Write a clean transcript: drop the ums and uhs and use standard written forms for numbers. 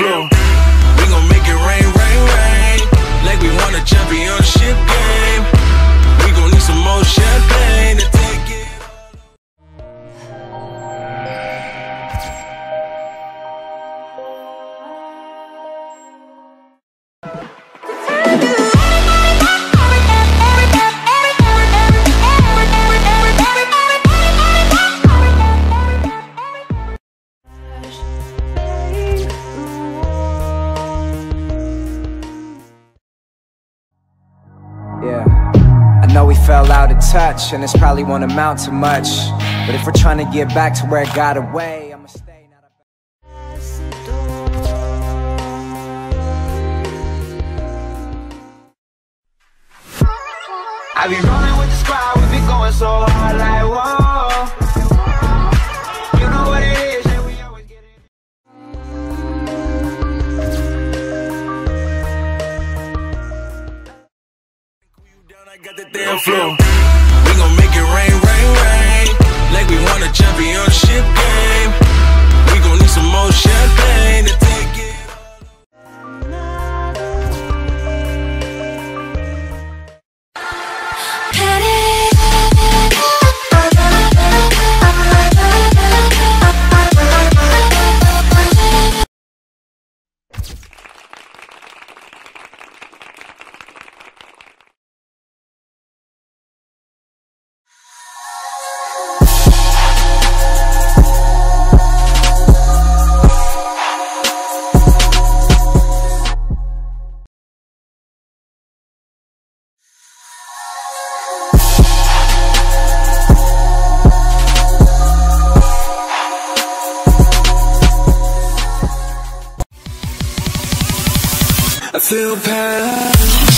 flow. We gon' make it rain, rain, rain, like we won a championship game. We gon' need some more champagne to take it. Fell out of touch, and this probably won't amount to much. But if we're trying to get back to where it got away, I'ma stay. I be rolling with the squad, we be going so hard like whoa. You know what it is, and we always get it. I got the damn flow. We gon' make it rain, rain, rain, like we won a championship game. We gon' need some more champagne to take it. I feel pain.